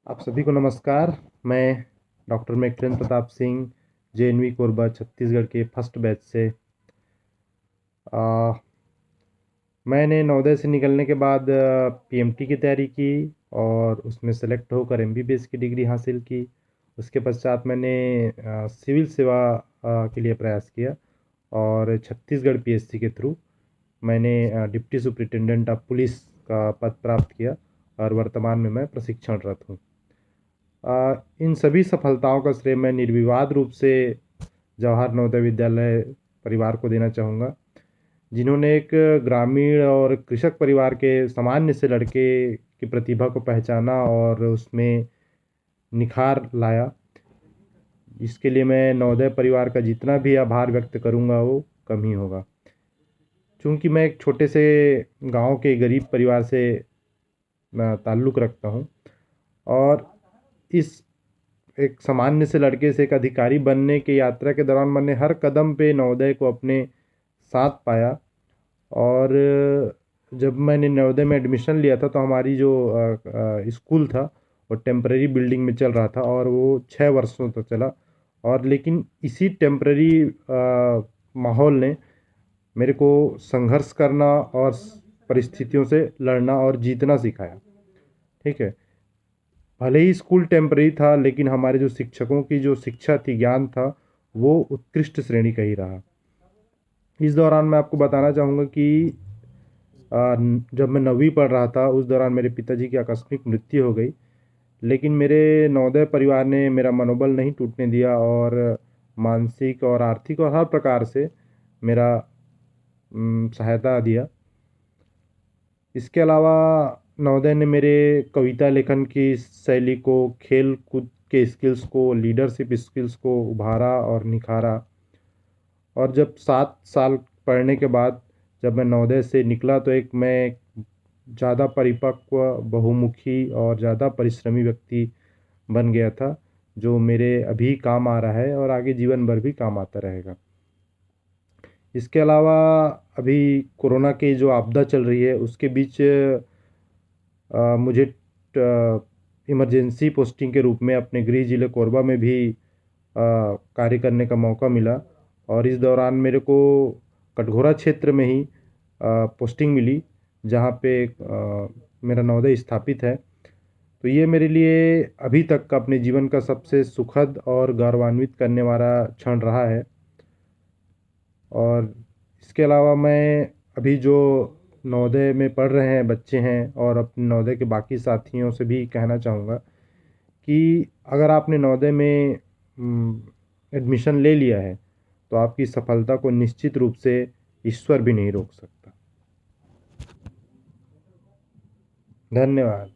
आप सभी को नमस्कार। मैं डॉक्टर मेघचंद प्रताप सिंह, जेएनवी कोरबा छत्तीसगढ़ के फर्स्ट बैच से। आ, मैंने नवोदय से निकलने के बाद पीएमटी की तैयारी की और उसमें सेलेक्ट होकर एमबीबीएस की डिग्री हासिल की। उसके पश्चात मैंने सिविल सेवा के लिए प्रयास किया और छत्तीसगढ़ पीएससी के थ्रू मैंने डिप्टी सुपरिटेंडेंट ऑफ पुलिस का पद प्राप्त किया और वर्तमान में मैं प्रशिक्षणरत हूँ। इन सभी सफलताओं का श्रेय मैं निर्विवाद रूप से जवाहर नवोदय विद्यालय परिवार को देना चाहूँगा, जिन्होंने एक ग्रामीण और कृषक परिवार के सामान्य से लड़के की प्रतिभा को पहचाना और उसमें निखार लाया। इसके लिए मैं नवोदय परिवार का जितना भी आभार व्यक्त करूँगा वो कम ही होगा। चूँकि मैं एक छोटे से गांव के गरीब परिवार से ताल्लुक़ रखता हूँ और इस एक सामान्य से लड़के से एक अधिकारी बनने की यात्रा के दौरान मैंने हर कदम पे नवोदय को अपने साथ पाया। और जब मैंने नवोदय में एडमिशन लिया था तो हमारी जो स्कूल था वो टेम्परेरी बिल्डिंग में चल रहा था और वो 6 वर्षों तक चला। और लेकिन इसी टेम्परेरी माहौल ने मेरे को संघर्ष करना और परिस्थितियों से लड़ना और जीतना सिखाया। ठीक है, भले ही स्कूल टेम्परेरी था लेकिन हमारे जो शिक्षकों की जो शिक्षा थी, ज्ञान था, वो उत्कृष्ट श्रेणी का ही रहा। इस दौरान मैं आपको बताना चाहूँगा कि जब मैं 9वीं पढ़ रहा था उस दौरान मेरे पिताजी की आकस्मिक मृत्यु हो गई। लेकिन मेरे नवोदय परिवार ने मेरा मनोबल नहीं टूटने दिया और मानसिक और आर्थिक और हर प्रकार से मेरा सहायता दिया। इसके अलावा नवोदय ने मेरे कविता लेखन की शैली को, खेल कूद के स्किल्स को, लीडरशिप स्किल्स को उभारा और निखारा। और जब 7 साल पढ़ने के बाद जब मैं नवोदय से निकला तो मैं ज़्यादा परिपक्व, बहुमुखी और ज़्यादा परिश्रमी व्यक्ति बन गया था, जो मेरे अभी काम आ रहा है और आगे जीवन भर भी काम आता रहेगा। इसके अलावा अभी कोरोना की जो आपदा चल रही है उसके बीच मुझे इमरजेंसी पोस्टिंग के रूप में अपने गृह जिले कोरबा में भी कार्य करने का मौका मिला। और इस दौरान मेरे को कटघोरा क्षेत्र में ही पोस्टिंग मिली, जहाँ पे मेरा नवोदय स्थापित है। तो ये मेरे लिए अभी तक का अपने जीवन का सबसे सुखद और गौरवान्वित करने वाला क्षण रहा है। और इसके अलावा मैं अभी जो नवोदय में पढ़ रहे हैं बच्चे हैं और अपने नवोदय के बाकी साथियों से भी कहना चाहूँगा कि अगर आपने नवोदय में एडमिशन ले लिया है तो आपकी सफलता को निश्चित रूप से ईश्वर भी नहीं रोक सकता। धन्यवाद।